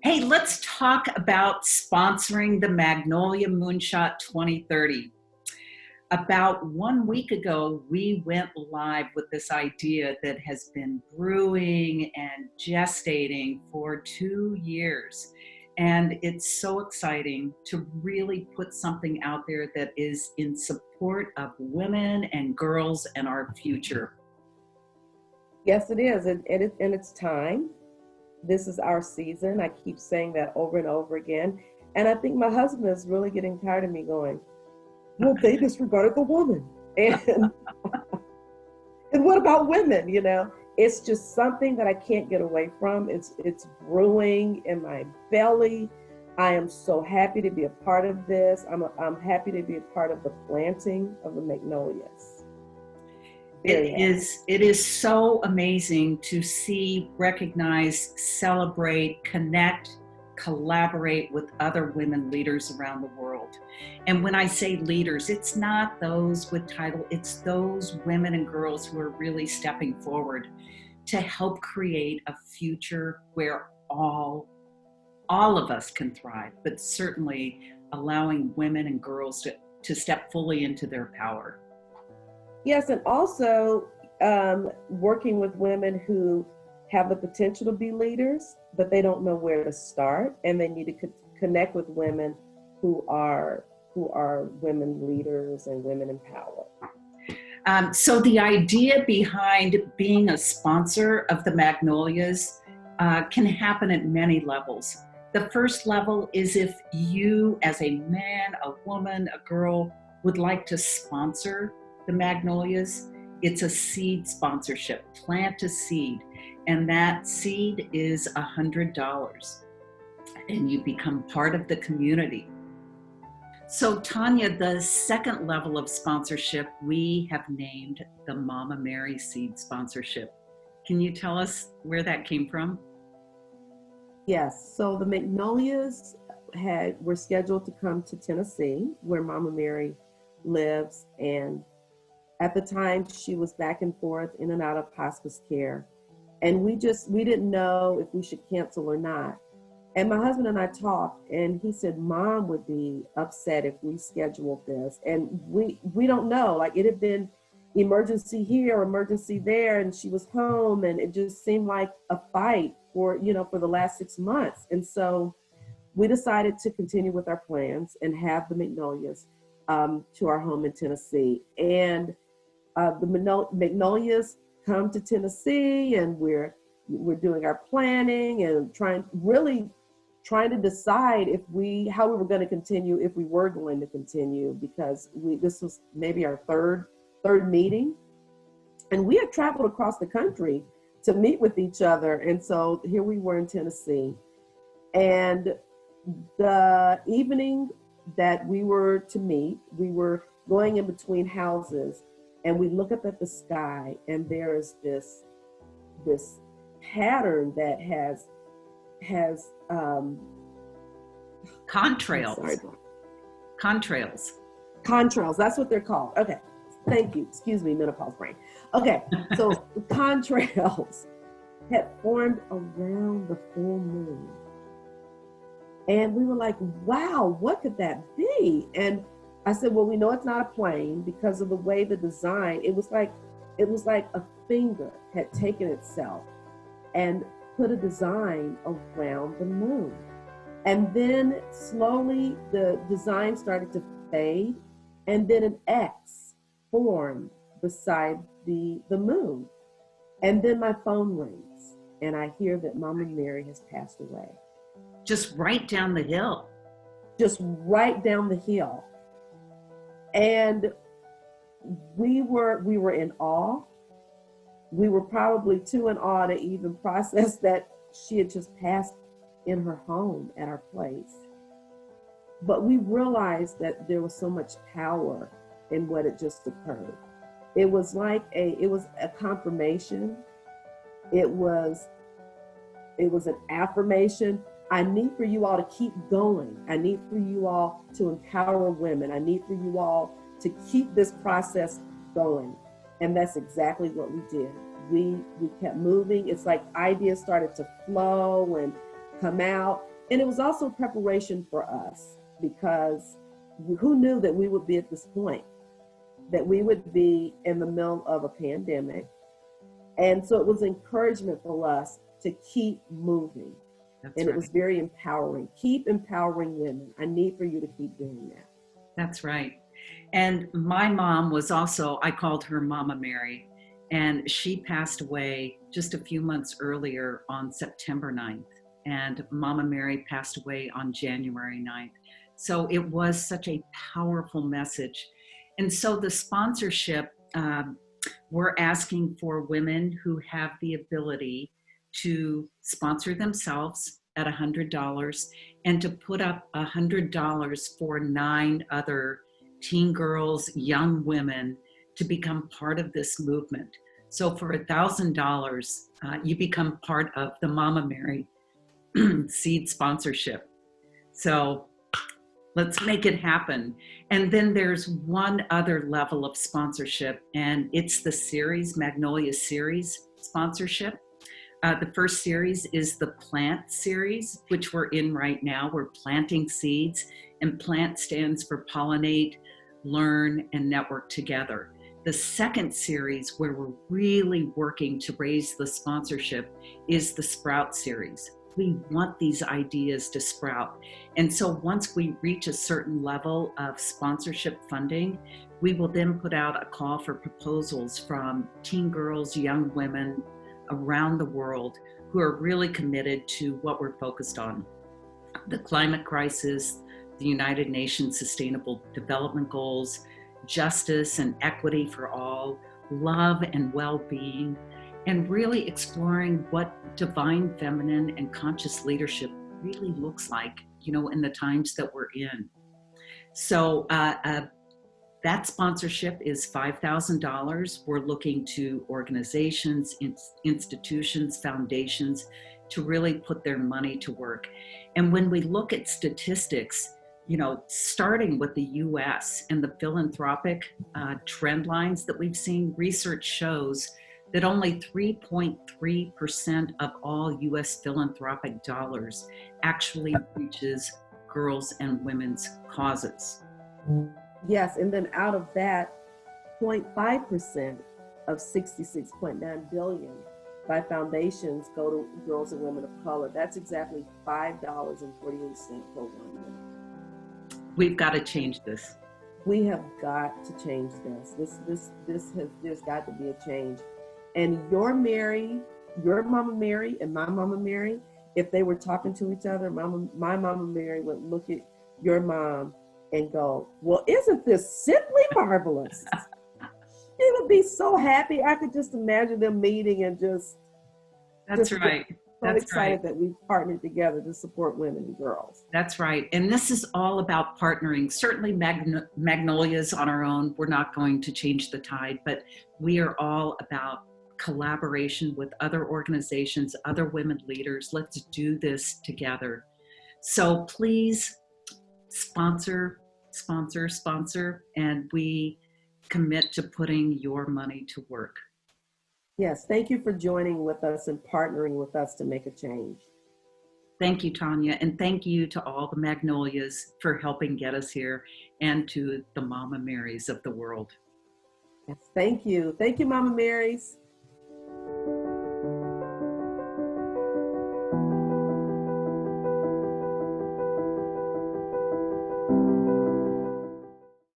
Hey, let's talk about sponsoring the Magnolia Moonshot 2030. About 1 week ago, we went live with this idea that has been brewing and gestating for 2 years. And it's so exciting to really put something out there that is in support of women and girls and our future. Yes, it is, and it's time. This is our season. I keep saying that over and over again. And I think my husband is really getting tired of me going, well, they disregarded the woman. And and what about women? It's just something that I can't get away from. It's brewing in my belly. I am so happy to be a part of this. I'm happy to be a part of the planting of the magnolias. It is so amazing to see, recognize, celebrate, connect, collaborate with other women leaders around the world. And when I say leaders, it's not those with title, it's those women and girls who are really stepping forward to help create a future where all of us can thrive, but certainly allowing women and girls to step fully into their power. Yes, and also working with women who have the potential to be leaders, but they don't know where to start, and they need to connect with women who are women leaders and women in power. So the idea behind being a sponsor of the Magnolias can happen at many levels. The first level is if you, as a man, a woman, a girl, would like to sponsor the Magnolias. It's a seed sponsorship. Plant a seed, and that seed is $100, and you become part of the community. So Tanya, the second level of sponsorship we have named the Mama Mary Seed Sponsorship. Can you tell us where that came from? Yes, so the Magnolias were scheduled to come to Tennessee, where Mama Mary lives, and at the time, she was back and forth in and out of hospice care. And we didn't know if we should cancel or not. And my husband and I talked, and he said, Mom would be upset if we scheduled this. And we don't know, like it had been emergency here, emergency there, and she was home, and it just seemed like a fight for the last 6 months. And so we decided to continue with our plans and have the Magnolias to our home in Tennessee. And the Magnolias come to Tennessee, and we're doing our planning and trying to decide how we were going to continue, if we were going to continue, because this was maybe our third meeting, and we had traveled across the country to meet with each other. And so here we were in Tennessee, and the evening that we were to meet, we were going in between houses. And we look up at the sky, and there is this pattern that has contrails. Contrails, that's what they're called. Okay, thank you. Excuse me, menopause brain. Okay, so contrails had formed around the full moon. And we were like, wow, what could that be? And I said, well, we know it's not a plane because of the way the design, it was like a finger had taken itself and put a design around the moon. And then slowly the design started to fade, and then an X formed beside the moon. And then my phone rings, and I hear that Mama Mary has passed away. Just right down the hill. Just right down the hill. And we were in awe. We were probably too in awe to even process that she had just passed in her home at our place. But we realized that there was so much power in what had just occurred. It was a confirmation. It was an affirmation. I need for you all to keep going. I need for you all to empower women. I need for you all to keep this process going. And that's exactly what we did. We kept moving. It's like ideas started to flow and come out. And it was also preparation for us, because who knew that we would be at this point, that we would be in the middle of a pandemic. And so it was encouragement for us to keep moving. That's and right. It was very empowering. Keep empowering women. I need for you to keep doing that. That's right. And my mom was also, I called her Mama Mary, and she passed away just a few months earlier on September 9th. And Mama Mary passed away on January 9th. So it was such a powerful message. And so the sponsorship, we're asking for women who have the ability to sponsor themselves at $100 and to put up $100 for 9 other teen girls, young women, to become part of this movement. So for $1,000, you become part of the Mama Mary seed sponsorship. So let's make it happen. And then there's one other level of sponsorship, and it's the series, Magnolia Series sponsorship. The first series is the Plant series, which we're in right now. We're planting seeds, and PLANT stands for Pollinate, Learn, and Network Together. The second series, where we're really working to raise the sponsorship, is the Sprout series. We want these ideas to sprout. And so once we reach a certain level of sponsorship funding, we will then put out a call for proposals from teen girls, young women around the world who are really committed to what we're focused on: the climate crisis, the United Nations Sustainable Development Goals, justice and equity for all, love and well-being, and really exploring what divine feminine and conscious leadership really looks like, in the times that we're in. So that sponsorship is $5,000. We're looking to organizations, institutions, foundations to really put their money to work. And when we look at statistics, starting with the US and the philanthropic trend lines that we've seen, research shows that only 3.3% of all US philanthropic dollars actually reaches girls and women's causes. Yes, and then out of that, 0.5% of 66.9 billion by foundations go to girls and women of color. That's exactly $5.48 per 1 minute. We've got to change this. We have got to change this. There's got to be a change. And your Mama Mary and my Mama Mary, if they were talking to each other, my Mama Mary would look at your mom and go, "Well, isn't this simply marvelous?" She would be so happy. I could just imagine them meeting and just right. So excited that we've partnered together to support women and girls. That's right. And this is all about partnering. Certainly Magnolias on our own, we're not going to change the tide, but we are all about collaboration with other organizations, other women leaders. Let's do this together. So please sponsor, and we commit to putting your money to work. Yes, thank you for joining with us and partnering with us to make a change. Thank you, Tanya, and thank you to all the Magnolias for helping get us here, and to the Mama Marys of the world. Yes, thank you. Thank you, Mama Marys.